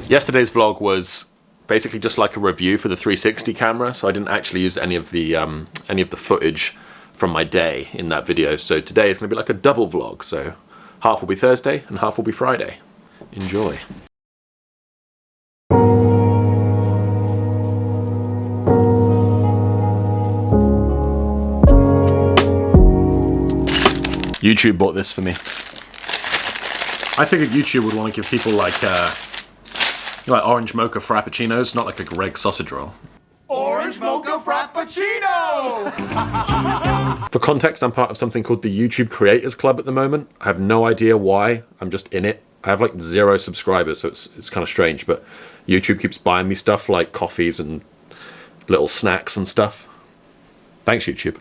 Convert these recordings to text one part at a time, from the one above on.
Yesterday's vlog was basically just like a review for the 360 camera, so I didn't actually use any of the footage from my day in that video. So today is going to be like a double vlog, so half will be Thursday and half will be Friday. Enjoy. YouTube bought this for me. I figured YouTube would want to give people like orange mocha frappuccinos, not like a Greg sausage roll. Orange mocha frappuccino! For context, I'm part of something called the YouTube Creators Club at the moment. I have no idea why, I'm just in it. I have like 0 subscribers, so it's kind of strange, but YouTube keeps buying me stuff like coffees and little snacks and stuff. Thanks, YouTube.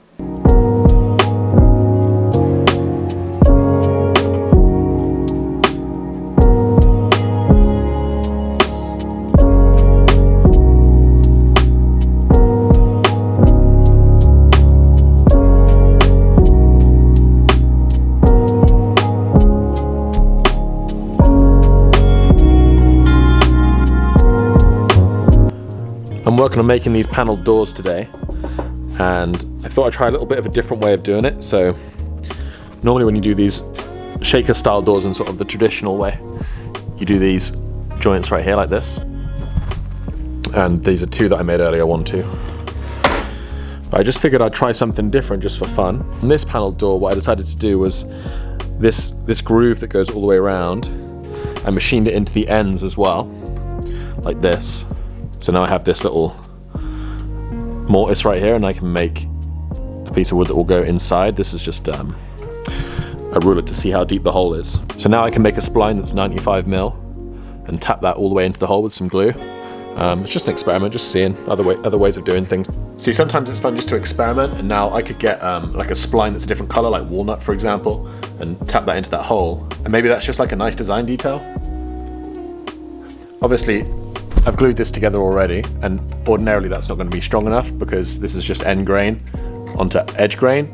I'm working on making these panelled doors today, and I thought I'd try a little bit of a different way of doing it. So normally when you do these shaker style doors in sort of the traditional way, you do these joints right here like this, and these are 2 that I made earlier, 1, 2. But I just figured I'd try something different just for fun. On this panelled door, what I decided to do was this groove that goes all the way around. I machined it into the ends as well, like this. So now I have this little mortise right here, and I can make a piece of wood that will go inside. This is just a ruler to see how deep the hole is. So now I can make a spline that's 95mm and tap that all the way into the hole with some glue. It's just an experiment, just seeing other ways of doing things. See, sometimes it's fun just to experiment, and now I could get like a spline that's a different color, like walnut for example, and tap that into that hole. And maybe that's just like a nice design detail. Obviously, I've glued this together already, and ordinarily that's not going to be strong enough because this is just end grain onto edge grain,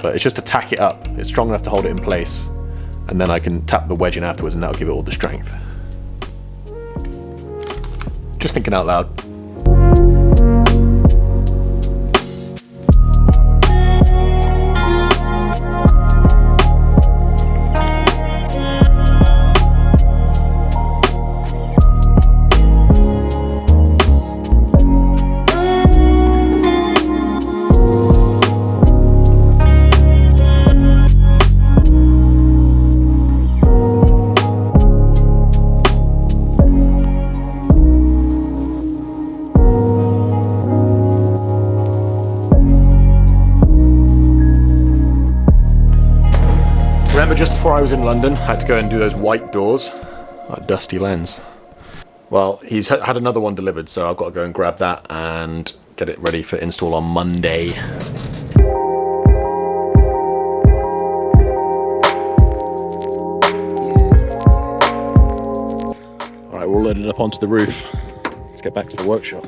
but it's just to tack it up. It's strong enough to hold it in place, and then I can tap the wedge in afterwards, and that'll give it all the strength. Just thinking out loud. Remember, just before I was in London, I had to go and do those white doors. That dusty lens. Well, he's had another one delivered, so I've got to go and grab that and get it ready for install on Monday. Alright, we're all loaded up onto the roof. Let's get back to the workshop.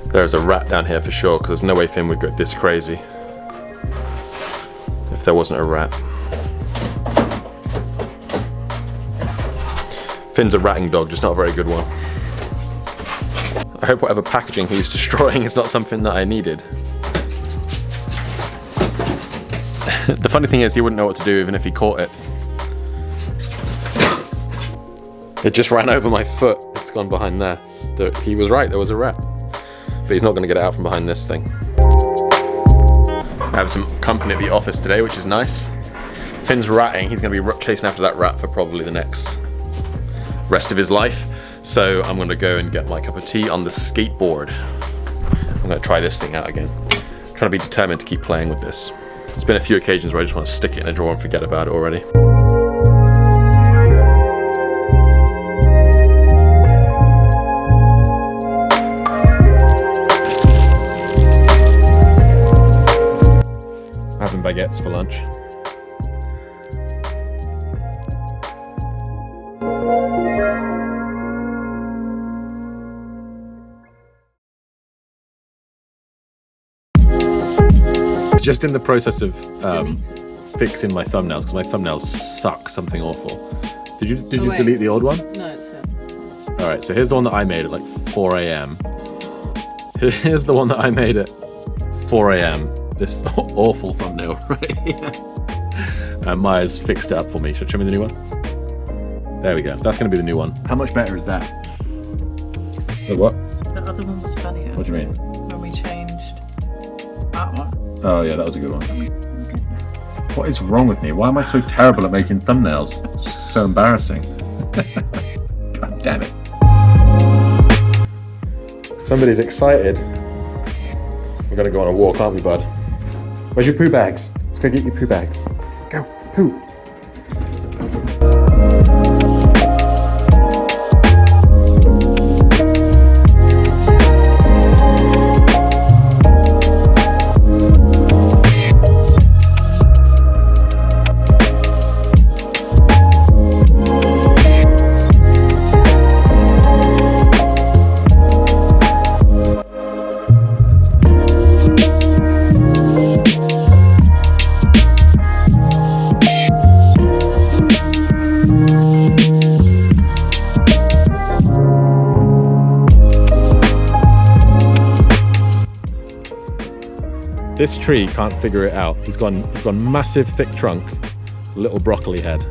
There's a rat down here for sure, because there's no way Finn would go this crazy if there wasn't a rat. Finn's a ratting dog, just not a very good one. I hope whatever packaging he's destroying is not something that I needed. The funny thing is, he wouldn't know what to do even if he caught it. It just ran over my foot. It's gone behind there. He was right, there was a rat. But he's not going to get it out from behind this thing. I have some company at the office today, which is nice. Finn's ratting. He's going to be chasing after that rat for probably the next rest of his life. So I'm going to go and get my cup of tea on the skateboard. I'm going to try this thing out again. I'm trying to be determined to keep playing with this. There's been a few occasions where I just want to stick it in a drawer and forget about it already. Having baguettes for lunch. Just in the process of fixing my thumbnails, because my thumbnails suck something awful. Did you delete the old one? No, it's here. All right, so here's the one that I made at like 4 a.m. Here's the one that I made at 4 a.m. This awful thumbnail right here. And Maya's fixed it up for me. Should I show me the new one? There we go. That's going to be the new one. How much better is that? The what? The other one was funnier. What do you mean? When we changed that one. Oh yeah, that was a good one. What is wrong with me? Why am I so terrible at making thumbnails? It's so embarrassing. God damn it. Somebody's excited. We're gonna go on a walk, aren't we, bud? Where's your poo bags? Let's go get your poo bags. Go, poo. This tree can't figure it out. He's got massive thick trunk, little broccoli head.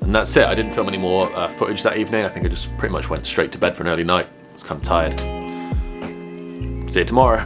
And that's it. I didn't film any more footage that evening. I think I just pretty much went straight to bed for an early night. I was kind of tired. See you tomorrow.